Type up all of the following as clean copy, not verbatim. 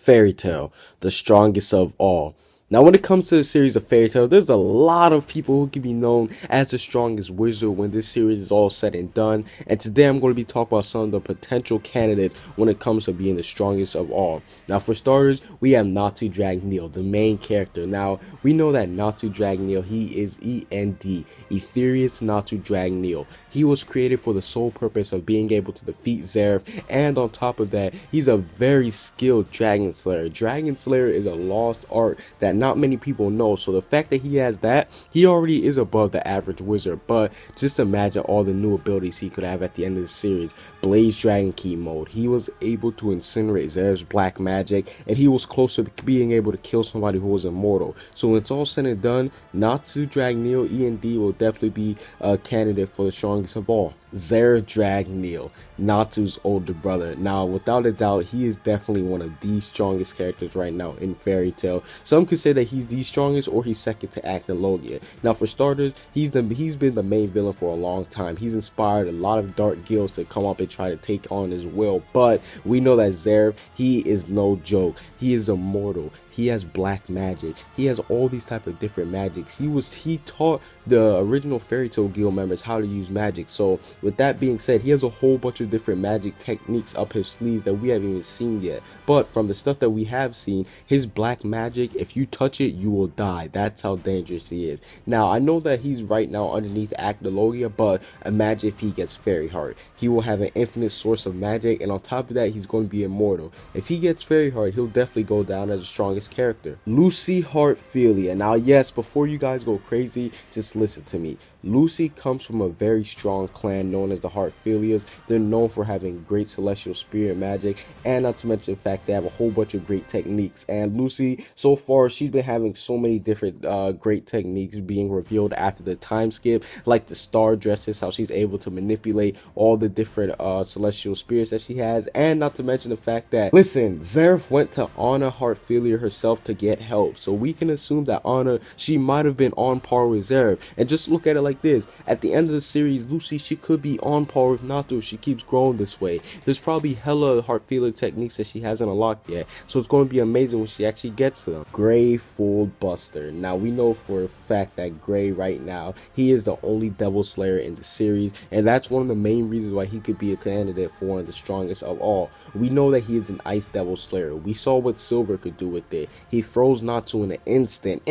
Fairy Tail, the strongest of all. Now, when it comes to the series of Fairy Tail, there's a lot of people who can be known as the strongest wizard when this series is all said and done. And today I'm going to be talking about some of the potential candidates when it comes to being the strongest of all. Now, for starters, we have Natsu Dragneel, the main character. Now, we know that Natsu Dragneel, he is END, Ethereus Natsu Dragneel. He was created for the sole purpose of being able to defeat Zeref, and on top of that, he's a very skilled Dragon Slayer. Dragon Slayer is a lost art that not many people know, so the fact that he has that, he already is above the average wizard. But just imagine all the new abilities he could have at the end of the series. Blaze Dragon Key mode, he was able to incinerate Zeref's black magic, and he was close to being able to kill somebody who was immortal. So when it's all said and done, Natsu Dragneel END will definitely be a candidate for the strongest of all. Zeref Dragneel, Natsu's older brother. Now, without a doubt, he is definitely one of the strongest characters right now in Fairy Tail. Some could say that he's the strongest, or he's second to Acnologia. Now, for starters, he's been the main villain for a long time. He's inspired a lot of dark guilds to come up and try to take on his will. But we know that Zeref, he is no joke. He is immortal. He has black magic. He has all these type of different magics. He taught the original Fairy Tail guild members how to use magic. So with that being said, he has a whole bunch of different magic techniques up his sleeves that we haven't even seen yet. But from the stuff that we have seen, his black magic, if you touch it, you will die. That's how dangerous he is. Now, I know that he's right now underneath Acnologia, but imagine if he gets Fairy Heart. He will have an infinite source of magic, and on top of that, he's going to be immortal. If he gets Fairy Heart, he'll definitely go down as the strongest character. Lucy Heartfilia. Now, yes, before you guys go crazy, just listen to me. Lucy comes from a very strong clan known as the Heartfilias. They're known for having great celestial spirit magic, and not to mention the fact they have a whole bunch of great techniques. And Lucy, so far, she's been having so many different great techniques being revealed after the time skip, like the star dresses, how she's able to manipulate all the different celestial spirits that she has, and not to mention the fact that, listen, Zeref went to Anna Heartfilia herself to get help, so we can assume that Anna, she might have been on par with Zeref. And just look at it like this: at the end of the series, Lucy, she could be on par with Natsu if she keeps growing this way. There's probably hella Heartfilia techniques that she hasn't unlocked yet, so it's going to be amazing when she actually gets to them. Gray Fool Buster. Now, we know for a fact that Gray right now, he is the only Devil Slayer in the series, and that's one of the main reasons why he could be a candidate for one of the strongest of all. We know that he is an Ice Devil Slayer. We saw what Silver could do with it. He froze Natsu in an instant,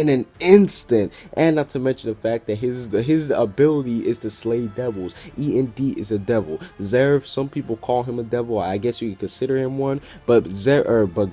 and not to mention the fact that his ability is to slay devils. END is a devil. Zeref, some people call him a devil. I guess you could consider him one, but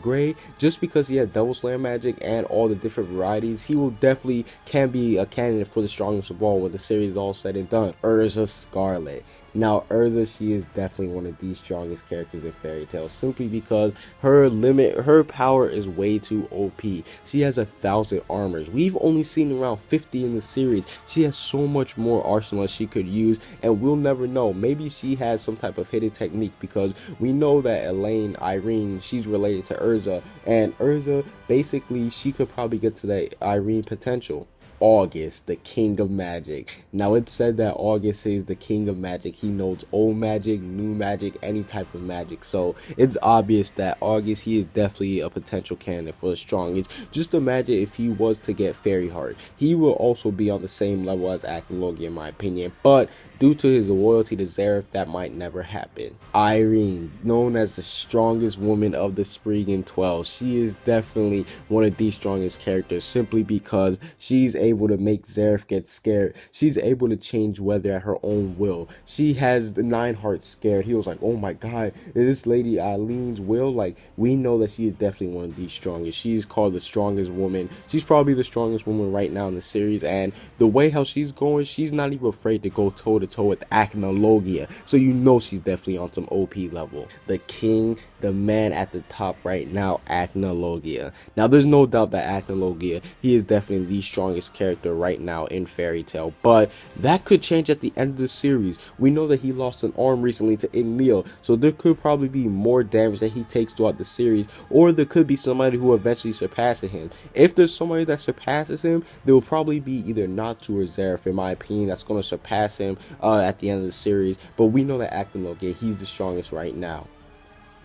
Gray, just because he has Devil Slayer magic and all the different varieties, he will definitely can be a candidate for the strongest of all when the series is all said and done. Erza Scarlet. Now, Erza, she is definitely one of the strongest characters in Fairy Tail, simply because her power is way too OP. She has 1,000 armors. We've only seen around 50 in the series. She has so much more arsenal she could use, and we'll never know. Maybe she has some type of hidden technique, because we know that Eirene, she's related to Erza, and Erza, basically, she could probably get to that Eirene potential. August, the king of magic. Now, it's said that August is the king of magic. He knows old magic, new magic, any type of magic. So it's obvious that August, he is definitely a potential candidate for the strongest. Just imagine if he was to get Fairy Heart. He will also be on the same level as Acnologia, in my opinion, but due to his loyalty to Zeref, that might never happen. Eirene, known as the strongest woman of the Spriggan 12. She is definitely one of the strongest characters, simply because she's able to make Zeref get scared. She's able to change weather at her own will. She has the Nine Hearts scared. He was like, oh my god, is this lady Eileen's will? Like, we know that she is definitely one of the strongest. She is called the strongest woman. She's probably the strongest woman right now in the series, and the way how she's going, she's not even afraid to go toe to toe with Acnologia, so you know she's definitely on some OP level. The king, the man at the top right now, Acnologia. Now, there's no doubt that Acnologia, he is definitely the strongest character right now in Fairy Tail, but that could change at the end of the series. We know that he lost an arm recently to Enlil, so there could probably be more damage that he takes throughout the series, or there could be somebody who eventually surpasses him. If there's somebody that surpasses him, there will probably be either Natsu or Zeref, in my opinion, that's going to surpass him at the end of the series. But we know that Acnologia, he's the strongest right now.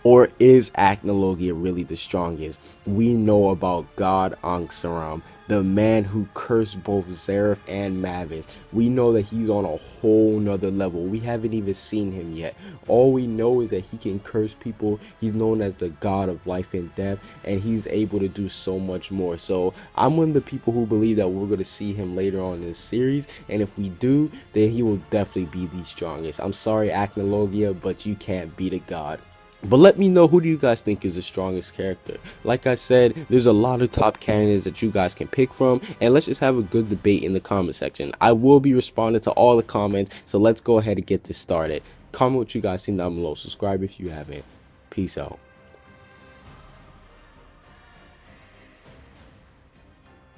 Or is Acnologia really the strongest? We know about God Anksaram, the man who cursed both Zeref and Mavis. We know that he's on a whole nother level. We haven't even seen him yet. All we know is that he can curse people. He's known as the god of life and death, and he's able to do so much more. So I'm one of the people who believe that we're going to see him later on in this series, and if we do, then he will definitely be the strongest. I'm sorry, Acnologia, but you can't beat a god. But let me know, who do you guys think is the strongest character? Like I said, there's a lot of top candidates that you guys can pick from, and let's just have a good debate in the comment section. I will be responding to all the comments, so let's go ahead and get this started. Comment what you guys think down below. Subscribe if you haven't. Peace out.